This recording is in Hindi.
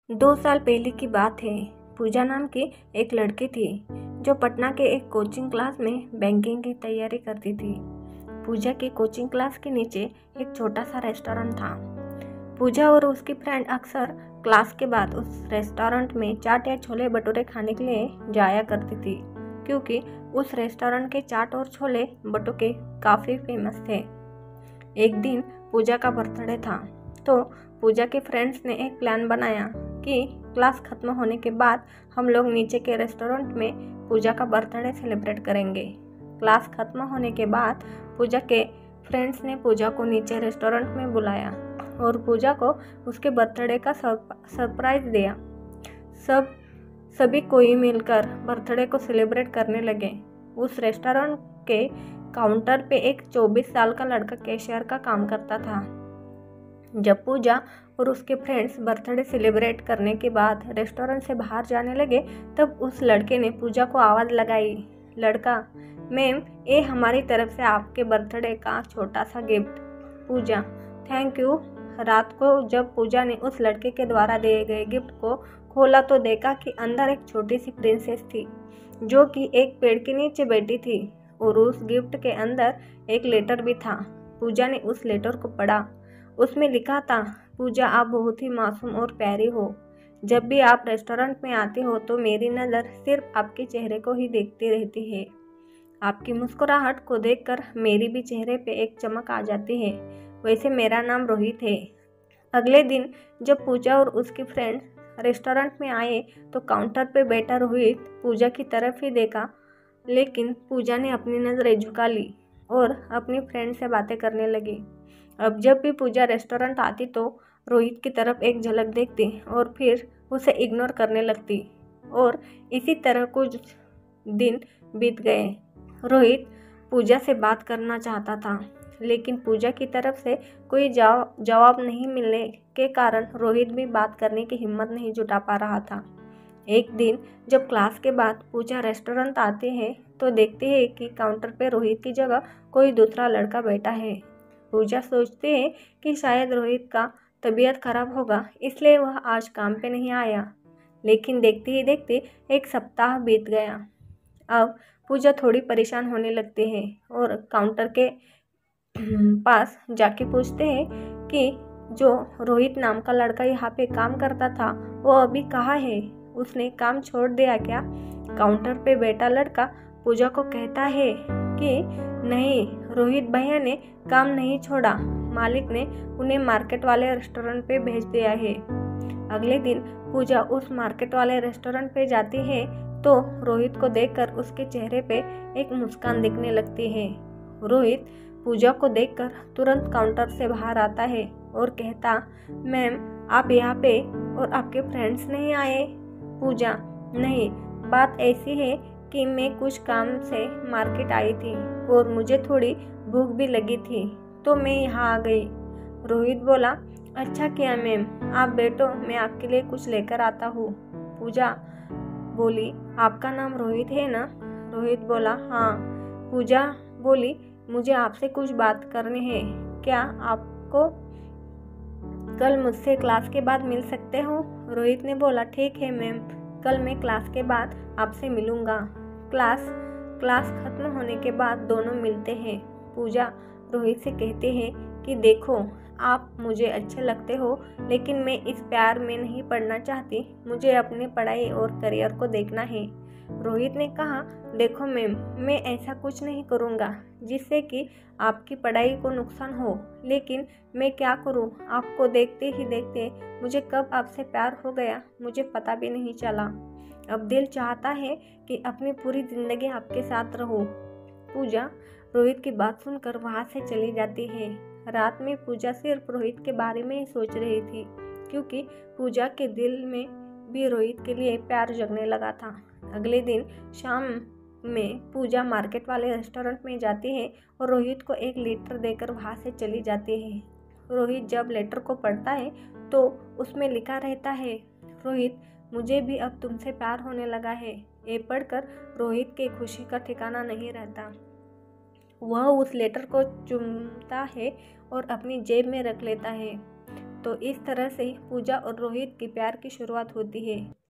2 साल पहले की बात है। पूजा नाम की एक लड़की थी जो पटना के एक कोचिंग क्लास में बैंकिंग की तैयारी करती थी। पूजा की कोचिंग क्लास के नीचे एक छोटा सा रेस्टोरेंट था। पूजा और उसकी फ्रेंड अक्सर क्लास के बाद उस रेस्टोरेंट में चाट या छोले भटूरे खाने के लिए जाया करती थी, क्योंकि उस रेस्टोरेंट के चाट और छोले भटूरे काफ़ी फेमस थे। एक दिन पूजा का बर्थडे था, तो पूजा के फ्रेंड्स ने एक प्लान बनाया कि क्लास खत्म होने के बाद हम लोग नीचे के रेस्टोरेंट में पूजा का बर्थडे सेलिब्रेट करेंगे। क्लास खत्म होने के बाद पूजा के फ्रेंड्स ने पूजा को नीचे रेस्टोरेंट में बुलाया और पूजा को उसके बर्थडे का सरप्राइज दिया। सभी कोई मिलकर बर्थडे को सेलिब्रेट करने लगे। उस रेस्टोरेंट के काउंटर पे एक 24 साल का लड़का कैशियर का काम करता था। जब पूजा और उसके फ्रेंड्स बर्थडे सेलिब्रेट करने के बाद रेस्टोरेंट से बाहर जाने लगे, तब उस लड़के ने पूजा को आवाज़ लगाई, लड़का, मैम, ये हमारी तरफ से आपके बर्थडे का छोटा सा गिफ्ट। Puja, thank you. रात को जब पूजा ने उस लड़के के द्वारा दिए गए गिफ्ट को खोला तो देखा कि अंदर एक छोटी सी प्रिंसेस थी जो कि एक पेड़ के नीचे बैठी थी, और उस गिफ्ट के अंदर एक लेटर भी था। पूजा ने उस लेटर को पढ़ा। उसमें लिखा था, पूजा, आप बहुत ही मासूम और प्यारी हो। जब भी आप रेस्टोरेंट में आते हो तो मेरी नज़र सिर्फ आपके चेहरे को ही देखती रहती है। आपकी मुस्कुराहट को देखकर मेरी भी चेहरे पे एक चमक आ जाती है। वैसे मेरा नाम रोहित है। अगले दिन जब पूजा और उसकी फ्रेंड रेस्टोरेंट में आए तो काउंटर पे बैठा रोहित पूजा की तरफ ही देखा, लेकिन पूजा ने अपनी नज़रें झुका ली और अपनी फ्रेंड से बातें करने लगी। अब जब भी पूजा रेस्टोरेंट आती तो रोहित की तरफ एक झलक देखती और फिर उसे इग्नोर करने लगती, और इसी तरह कुछ दिन बीत गए। रोहित पूजा से बात करना चाहता था, लेकिन पूजा की तरफ से कोई जवाब नहीं मिलने के कारण रोहित भी बात करने की हिम्मत नहीं जुटा पा रहा था। एक दिन जब क्लास के बाद पूजा रेस्टोरेंट आते हैं तो देखते हैं कि काउंटर पे रोहित की जगह कोई दूसरा लड़का बैठा है। पूजा सोचते हैं कि शायद रोहित का तबीयत खराब होगा, इसलिए वह आज काम पे नहीं आया। लेकिन देखते ही देखते एक सप्ताह बीत गया। अब पूजा थोड़ी परेशान होने लगती है और काउंटर के पास जाके पूछते हैं कि जो रोहित नाम का लड़का यहाँ पे काम करता था वो अभी कहाँ है, उसने काम छोड़ दिया क्या? काउंटर पे बैठा लड़का पूजा को कहता है कि नहीं, रोहित भैया ने काम नहीं छोड़ा, मालिक ने उन्हें मार्केट वाले रेस्टोरेंट पे भेज दिया है। अगले दिन पूजा उस मार्केट वाले रेस्टोरेंट पे जाती है तो रोहित को देखकर उसके चेहरे पे एक मुस्कान दिखने लगती है। रोहित पूजा को देखकर तुरंत काउंटर से बाहर आता है और कहता, मैम, आप यहाँ पे और आपके फ्रेंड्स नहीं आए? पूजा, नहीं, बात ऐसी है कि मैं कुछ काम से मार्केट आई थी और मुझे थोड़ी भूख भी लगी थी तो मैं यहाँ आ गई। रोहित बोला, अच्छा किया मैम, आप बैठो, मैं आपके लिए कुछ लेकर आता हूँ। पूजा बोली, आपका नाम रोहित है ना? रोहित बोला, हाँ। पूजा बोली, मुझे आपसे कुछ बात करनी है, क्या आपको कल मुझसे क्लास के बाद मिल सकते हो? रोहित ने बोला, ठीक है मैम, कल मैं क्लास के बाद आपसे मिलूँगा। क्लास खत्म होने के बाद दोनों मिलते हैं। पूजा रोहित से कहते हैं कि देखो, आप मुझे अच्छे लगते हो, लेकिन मैं इस प्यार में नहीं पड़ना चाहती, मुझे अपनी पढ़ाई और करियर को देखना है। रोहित ने कहा, देखो मैम, मैं ऐसा कुछ नहीं करूँगा जिससे कि आपकी पढ़ाई को नुकसान हो, लेकिन मैं क्या करूँ, आपको देखते ही देखते मुझे कब आपसे प्यार हो गया मुझे पता भी नहीं चला। अब दिल चाहता है कि अपनी पूरी ज़िंदगी आपके साथ रहूं। पूजा रोहित की बात सुनकर वहाँ से चली जाती है। रात में पूजा सिर्फ रोहित के बारे में ही सोच रही थी, क्योंकि पूजा के दिल में भी रोहित के लिए प्यार जगने लगा था। अगले दिन शाम में पूजा मार्केट वाले रेस्टोरेंट में जाती है और रोहित को एक लेटर देकर वहाँ से चली जाती है। रोहित जब लेटर को पढ़ता है तो उसमें लिखा रहता है, रोहित, मुझे भी अब तुमसे प्यार होने लगा है। ये पढ़कर रोहित की खुशी का ठिकाना नहीं रहता। वह उस लेटर को चूमता है और अपनी जेब में रख लेता है। तो इस तरह से पूजा और रोहित के प्यार की शुरुआत होती है।